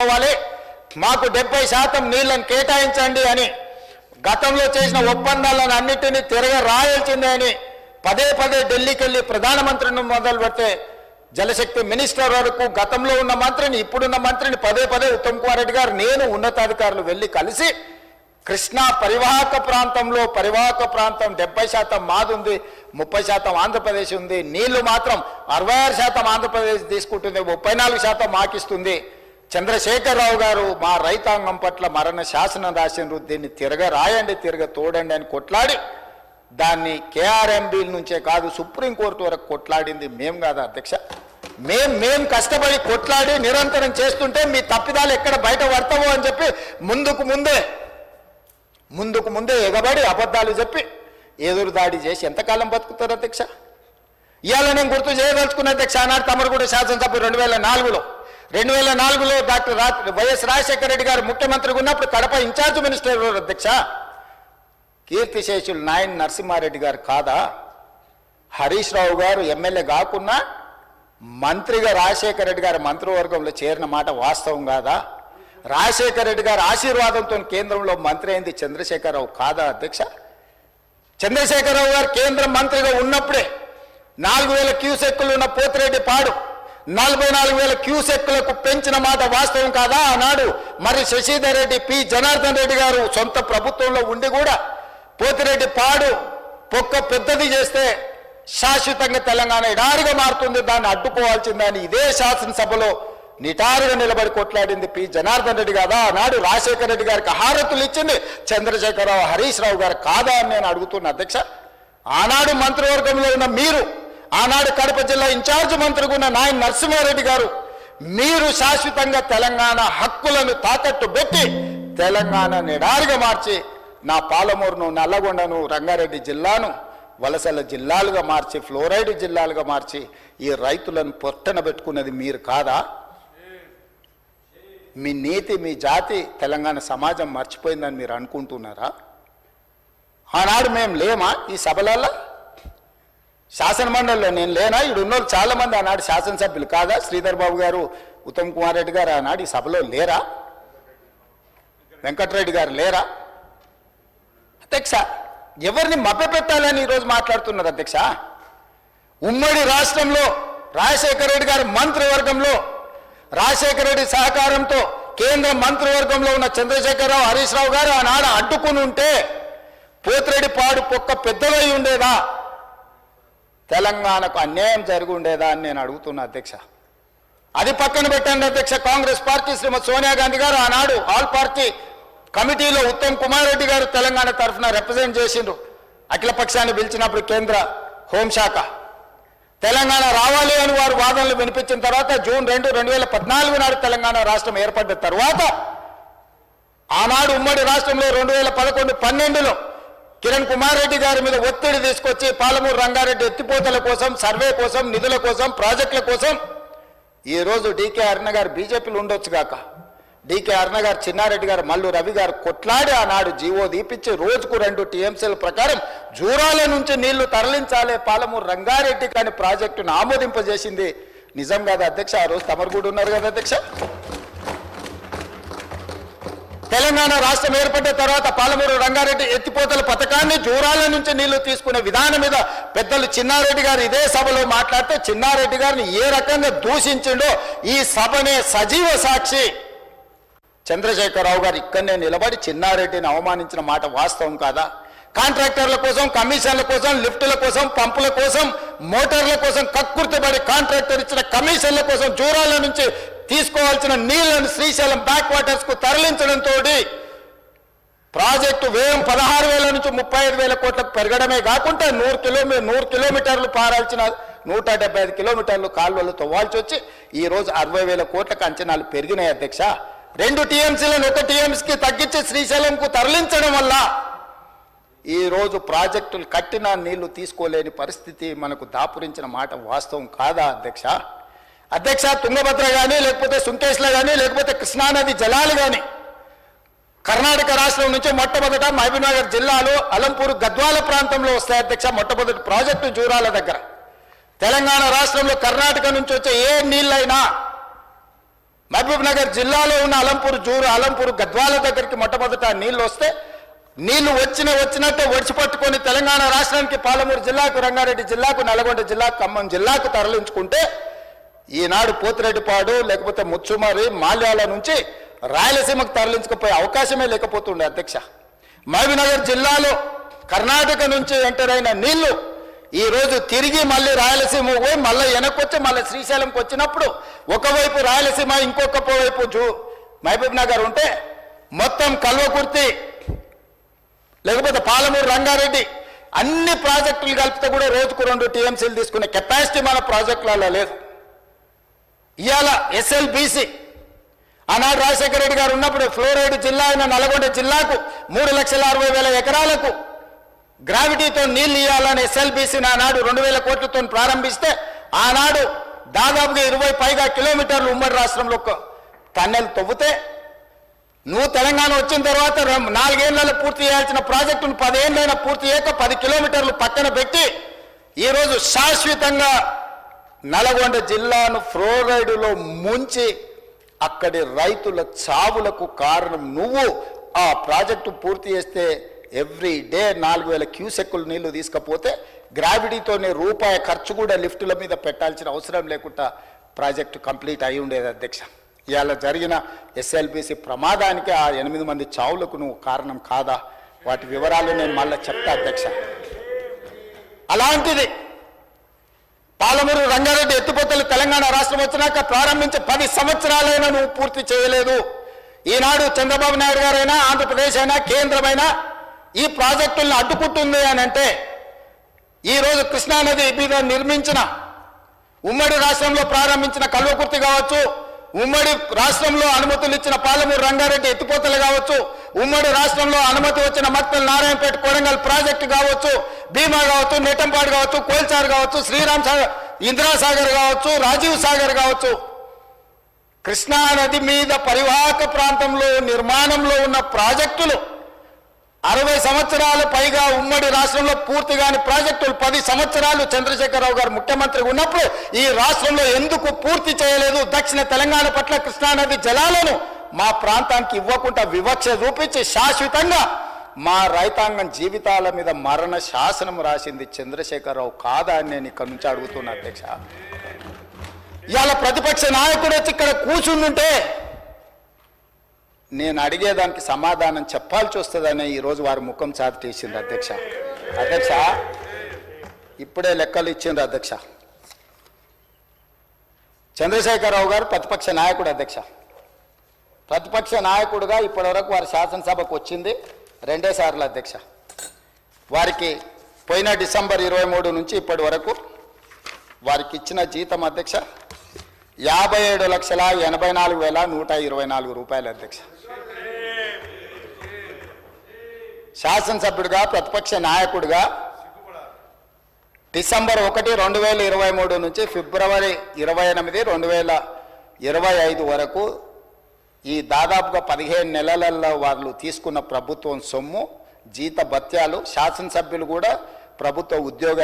మాకు 70% నీళ్లను కేటాయించండి అని గతంలో చేసిన ఒప్పందాలను అన్నిటినీ తిరగరాయాల్సిందే అని పదే పదే ఢిల్లీకి వెళ్ళి ప్రధానమంత్రిని మొదలు పెడితే జలశక్తి మినిస్టర్ వరకు గతంలో ఉన్న మంత్రిని ఇప్పుడున్న మంత్రిని పదే పదే ఉత్తమ్ కుమార్ రెడ్డి గారు నేను ఉన్నతాధికారులు వెళ్ళి కలిసి కృష్ణా పరివాహక ప్రాంతం 70% మాది ఉంది, 30% ఆంధ్రప్రదేశ్ ఉంది, నీళ్లు మాత్రం 66% ఆంధ్రప్రదేశ్ తీసుకుంటుంది, 34% మాకిస్తుంది. చంద్రశేఖరరావు గారు మా రైతాంగం పట్ల మరణ శాసనం రాసినారు, దీన్ని తిరగరాయండి తోడండి అని కొట్లాడి దాన్ని కేఆర్ఎంబీ నుంచే కాదు సుప్రీంకోర్టు వరకు కొట్లాడింది మేం కాదా అధ్యక్ష? మేం కష్టపడి కొట్లాడి నిరంతరం చేస్తుంటే మీ తప్పిదాలు ఎక్కడ బయట పడతావో అని చెప్పి ముందుకు ముందే ఎగబడి అబద్ధాలు చెప్పి ఎదురు దాడి చేసి ఎంతకాలం బతుకుతారు అధ్యక్ష? ఇవాళ నేను గుర్తు చేయదలుచుకున్న అధ్యక్ష, ఆనాడు తమరుగూడ శాసనసభ 2004లో డాక్టర్ వైఎస్ రాజశేఖర రెడ్డి గారు ముఖ్యమంత్రిగా ఉన్నప్పుడు కడప ఇన్ఛార్జ్ మినిస్టర్ అధ్యక్ష కీర్తిశేషులు నాయన్ నరసింహారెడ్డి గారు కాదా? హరీష్ రావు గారు ఎమ్మెల్యే కాకున్నా మంత్రిగా రాజశేఖర రెడ్డి గారి మంత్రివర్గంలో చేరిన మాట వాస్తవం కాదా? రాజశేఖర రెడ్డి గారి ఆశీర్వాదంతో కేంద్రంలో మంత్రి అయింది చంద్రశేఖరరావు కాదా అధ్యక్ష? చంద్రశేఖరరావు గారు కేంద్ర మంత్రిగా ఉన్నప్పుడే 4,000 క్యూసెక్కులు ఉన్న పోతిరెడ్డి పాడు 44,000 క్యూసెక్కులకు పెంచిన మాట వాస్తవం కాదా? ఆనాడు మరి శశిధర్ రెడ్డి పి జనార్దన్ రెడ్డి గారు సొంత ప్రభుత్వంలో ఉండి కూడా పోతిరెడ్డి పాడు పొక్క పెద్దది చేస్తే శాశ్వతంగా తెలంగాణ ఎడారిగా మారుతుంది, దాన్ని అడ్డుకోవాల్సిందని ఇదే శాసనసభలో నిటారుగా నిలబడి కొట్లాడింది పి జనార్దన్ రెడ్డి కాదా? ఆనాడు రాజశేఖర రెడ్డి గారికి హారతులు ఇచ్చింది చంద్రశేఖరరావు హరీష్ రావు గారు కాదా అని నేను అడుగుతున్నా అధ్యక్ష. ఆనాడు మంత్రివర్గంలో ఉన్న మీరు, ఆనాడు కడప జిల్లా ఇన్ఛార్జ్ మంత్రిగా ఉన్న నాయన్ నరసింహారెడ్డి గారు, మీరు శాశ్వతంగా తెలంగాణ హక్కులను తాకట్టు పెట్టి తెలంగాణ నిడారిగా మార్చి నా పాలమూరును, నల్లగొండను, రంగారెడ్డి జిల్లాను వలసల జిల్లాలుగా మార్చి ఫ్లోరైడ్ జిల్లాలుగా మార్చి ఈ రైతులను పొట్టన పెట్టుకున్నది మీరు కాదా? మీ నీతి మీ జాతి తెలంగాణ సమాజం మర్చిపోయిందని మీరు అనుకుంటున్నారా? ఆనాడు మేము లేమా ఈ సభలలో? శాసన మండలిలో నేను లేనా? ఇడున్నోళ్ళు చాలా మంది ఆనాడు శాసనసభ్యులు కాదా? శ్రీధర్ బాబు గారు, ఉత్తమ్ కుమార్ రెడ్డి గారు ఆనాడు ఈ సభలో లేరా? వెంకటరెడ్డి గారు లేరా? అధ్యక్ష, ఎవరిని మభ్యపెట్టాలని ఈరోజు మాట్లాడుతున్నారు అధ్యక్ష? ఉమ్మడి రాష్ట్రంలో రాజశేఖర రెడ్డి గారి మంత్రివర్గంలో రాజశేఖర రెడ్డి సహకారంతో కేంద్ర మంత్రివర్గంలో ఉన్న చంద్రశేఖరరావు హరీష్ రావు గారు ఆనాడు అడ్డుకుని ఉంటే పోతిరెడ్డి పాడు పొక్క పెద్దదై ఉండేదా? తెలంగాణకు అన్యాయం జరిగి ఉండేదా అని నేను అడుగుతున్నా అధ్యక్ష. అది పక్కన పెట్టండి అధ్యక్ష. కాంగ్రెస్ పార్టీ శ్రీమతి సోనియా గాంధీ గారు ఆనాడు ఆల్ పార్టీ కమిటీలో ఉత్తమ్ కుమార్ రెడ్డి గారు తెలంగాణ తరఫున రిప్రజెంట్ చేసిండ్రు. అఖిల పక్షాన్ని పిలిచినప్పుడు కేంద్ర హోంశాఖ తెలంగాణ రావాలి అని వారు వాదనలు వినిపించిన తర్వాత జూన్ 2, 2014 నాడు తెలంగాణ రాష్ట్రం ఏర్పడ్డ తర్వాత ఆనాడు ఉమ్మడి రాష్ట్రంలో 2011-12లో కిరణ్ కుమార్ రెడ్డి గారి మీద ఒత్తిడి తీసుకొచ్చి పాలమూరు రంగారెడ్డి ఎత్తిపోతల కోసం, సర్వే కోసం, నిధుల కోసం, ప్రాజెక్టుల కోసం ఈరోజు డీకే అరుణ గారు బీజేపీలో ఉండొచ్చు కాక డీకే అరుణ గారు, చిన్నారెడ్డి గారు, మల్లు రవి గారు కొట్లాడి ఆనాడు జీవో దీపించి రోజుకు 2 టీఎంసీల ప్రకారం జూరాల నుంచి నీళ్లు తరలించాలి పాలమూరు రంగారెడ్డి కానీ ప్రాజెక్టును ఆమోదింపజేసింది నిజం కాదా అధ్యక్ష? ఆ రోజు తమరు కూడా ఉన్నారు కదా అధ్యక్ష. తెలంగాణ రాష్ట్రం ఏర్పడ్డ తర్వాత పాలమూరు రంగారెడ్డి ఎత్తిపోతల పథకాన్ని జూరాల నుంచి నీళ్లు తీసుకునే విధానం మీద పెద్దలు చిన్నారెడ్డి గారు ఇదే సభలో మాట్లాడితే చిన్నారెడ్డి గారిని ఏ రకంగా దూషించిండో ఈ సభనే సజీవ సాక్షి. చంద్రశేఖరరావు గారు ఇక్కడనే నిలబడి చిన్నారెడ్డిని అవమానించిన మాట వాస్తవం కాదా? కాంట్రాక్టర్ల కోసం, కమిషన్ల కోసం, లిఫ్టుల కోసం, పంపుల కోసం, మోటార్ల కోసం కక్కుర్తిపడి కాంట్రాక్టర్ ఇచ్చిన కమిషన్ల కోసం జూరాల నుంచి తీసుకోవాల్సిన నీళ్లను శ్రీశైలం బ్యాక్ వాటర్స్ కు తరలించడంతో ప్రాజెక్టు వ్యయం 16,000 నుంచి 35,000 కోట్లకు పెరగడమే కాకుండా 100 కిలోమీటర్లు పారాల్సిన 175 కిలోమీటర్లు కాలువలు తవ్వాల్సి వచ్చి ఈ రోజు 60,000 కోట్లకు అంచనాలు పెరిగినాయి అధ్యక్ష. 2 టీఎంసీలను 1 టీఎంసీకి తగ్గించి శ్రీశైలంకు తరలించడం వల్ల ఈ రోజు ప్రాజెక్టులు కట్టిన నీళ్లు తీసుకోలేని పరిస్థితి మనకు దాపురించిన మాట వాస్తవం కాదా అధ్యక్ష? అధ్యక్ష, తుంగభద్ర కానీ, లేకపోతే సుంకేశ్లో కానీ, లేకపోతే కృష్ణానది జలాలు కానీ కర్ణాటక రాష్ట్రం నుంచి మొట్టమొదట మహబూబ్నగర్ జిల్లాలో అలంపూర్ గద్వాల ప్రాంతంలో వస్తాయి అధ్యక్ష. మొట్టమొదటి ప్రాజెక్టు జూరాల దగ్గర. తెలంగాణ రాష్ట్రంలో కర్ణాటక నుంచి వచ్చే ఏ నీళ్ళైనా మహబూబ్ నగర్ జిల్లాలో ఉన్న అలంపూర్ జూరు అలంపూర్ గద్వాల దగ్గరికి మొట్టమొదట నీళ్లు వస్తే నీళ్లు వచ్చినట్టే ఒడిచిపట్టుకొని తెలంగాణ రాష్ట్రానికి పాలమూరు జిల్లాకు, రంగారెడ్డి జిల్లాకు, నల్గొండ జిల్లాకు, ఖమ్మం జిల్లాకు తరలించుకుంటే ఈనాడు పోతిరెడ్డిపాడు లేకపోతే ముచ్చుమరి మాల్యాల నుంచి రాయలసీమకు తరలించుకుపోయే అవకాశమే లేకపోతుండే అధ్యక్ష. మహబూబ్ నగర్ జిల్లాలో కర్ణాటక నుంచి ఎంటర్ అయిన నీళ్లు ఈరోజు తిరిగి మళ్ళీ రాయలసీమ పోయి మళ్ళీ వెనక్కొచ్చి మళ్ళీ శ్రీశైలంకి వచ్చినప్పుడు ఒకవైపు రాయలసీమ ఇంకొక వైపు మహబూబ్ నగర్ ఉంటే మొత్తం కల్వకుర్తి లేకపోతే పాలమూరు, రంగారెడ్డి అన్ని ప్రాజెక్టులు కలిపితే కూడా రోజుకు 2 టీఎంసీలు తీసుకునే కెపాసిటీ మన ప్రాజెక్టులలో లేదు. ఇవాళ ఎస్ఎల్బీసీ ఆనాడు రాజశేఖర రెడ్డి గారు ఉన్నప్పుడు ఫ్లోరైడ్ జిల్లా అయిన నల్గొండ జిల్లాకు 3,60,000 ఎకరాలకు గ్రావిటీతో నీళ్లు ఇవ్వాలని ఎస్ఎల్బీసీ ఆనాడు 2,000 కోట్లతో ప్రారంభిస్తే ఆనాడు దాదాపుగా 20 పైగా కిలోమీటర్లు ఉమ్మడి రాష్ట్రంలో టన్నెల్ తవ్వుతే నువ్వు తెలంగాణ వచ్చిన తర్వాత 4 ఏళ్లలో పూర్తి చేయాల్సిన ప్రాజెక్టును 10 ఏళ్ళైనా పూర్తి చేయక 10 కిలోమీటర్లు పక్కన పెట్టి ఈరోజు శాశ్వతంగా నల్గొండ జిల్లాను ఫ్లోరైడ్లో ముంచి అక్కడి రైతుల చావులకు కారణం నువ్వు. ఆ ప్రాజెక్టు పూర్తి చేస్తే ఎవ్రీ డే 4,000 క్యూసెక్కులు నీళ్లు తీసుకపోతే గ్రావిటీతోనే రూపాయి ఖర్చు కూడా లిఫ్టుల మీద పెట్టాల్సిన అవసరం లేకుండా ప్రాజెక్టు కంప్లీట్ అయి ఉండేది అధ్యక్ష. ఇవాళ జరిగిన ఎస్ఎల్బీసీ ప్రమాదానికి ఆ 8 మంది చావులకు నువ్వు కారణం కాదా? వాటి వివరాలు నేను మళ్ళీ చెప్తా అధ్యక్ష. అలాంటిది పాలమూరు, రంగారెడ్డి ఎత్తిపోతలు తెలంగాణ రాష్ట్రం వచ్చినాక ప్రారంభించి 10 సంవత్సరాలైనా నువ్వు పూర్తి చేయలేదు. ఈనాడు చంద్రబాబు నాయుడు గారైనా ఆంధ్రప్రదేశ్ అయినా కేంద్రమైనా ఈ ప్రాజెక్టులను అడ్డుకుంటుంది అని అంటే ఈరోజు కృష్ణానది మీద నిర్మించిన ఉమ్మడి రాష్ట్రంలో ప్రారంభించిన కల్వకుర్తి కావచ్చు, ఉమ్మడి రాష్ట్రంలో అనుమతులు ఇచ్చిన పాలమూరు, రంగారెడ్డి ఎత్తిపోతలు కావచ్చు, ఉమ్మడి రాష్ట్రంలో అనుమతి వచ్చిన మత్తల్, నారాయణపేట, కొడంగల్ ప్రాజెక్టు కావచ్చు, భీమా కావచ్చు, నెట్టంపాడు కావచ్చు, కోల్చార్ కావచ్చు, శ్రీరామ్ సాగర్, ఇందిరాసాగర్ కావచ్చు, రాజీవ్ సాగర్ కావచ్చు, కృష్ణానది మీద పరివాహక ప్రాంతంలో నిర్మాణంలో ఉన్న ప్రాజెక్టులు 60 సంవత్సరాలు పైగా ఉమ్మడి రాష్ట్రంలో పూర్తి కాని ప్రాజెక్టులు 10 సంవత్సరాలు చంద్రశేఖరరావు గారు ముఖ్యమంత్రిగా ఉన్నప్పుడు ఈ రాష్ట్రంలో ఎందుకు పూర్తి చేయలేదు? దక్షిణ తెలంగాణ పట్ల కృష్ణానది జలాలను మా ప్రాంతానికి ఇవ్వకుండా వివక్ష చూపించి శాశ్వతంగా మా రైతాంగం జీవితాల మీద మరణ శాసనం రాసింది చంద్రశేఖరరావు కాదా అని నేను ఇక్కడ నుంచి అడుగుతున్నా అధ్యక్ష. ఇవాళ ప్రతిపక్ష నాయకుడు వచ్చి ఇక్కడ కూర్చుంటుంటే నేను అడిగేదానికి సమాధానం చెప్పాల్సి వస్తుందని ఈరోజు వారు ముఖం చాటేసింది అధ్యక్ష. అధ్యక్ష ఇప్పుడే లెక్కలు ఇచ్చిండ్రు అధ్యక్ష. చంద్రశేఖరరావు గారు ప్రతిపక్ష నాయకుడు అధ్యక్ష. ప్రతిపక్ష నాయకుడుగా ఇప్పటివరకు వారి శాసనసభకు వచ్చింది 2 సార్లు అధ్యక్ష. వారికి పోయిన డిసెంబర్ 23 నుంచి ఇప్పటి వరకు వారికి ఇచ్చిన జీతం అధ్యక్ష 57,84,124 రూపాయలు అధ్యక్ష. శాసనసభ్యుడిగా ప్రతిపక్ష నాయకుడిగా డిసెంబర్ 1, 2023 నుంచి ఫిబ్రవరి 28, 2025 వరకు ఈ దాదాపుగా 15 నెలలలో వాళ్ళు తీసుకున్న ప్రభుత్వం సొమ్ము, జీత భత్యాలు, శాసనసభ్యులు కూడా ప్రభుత్వ ఉద్యోగ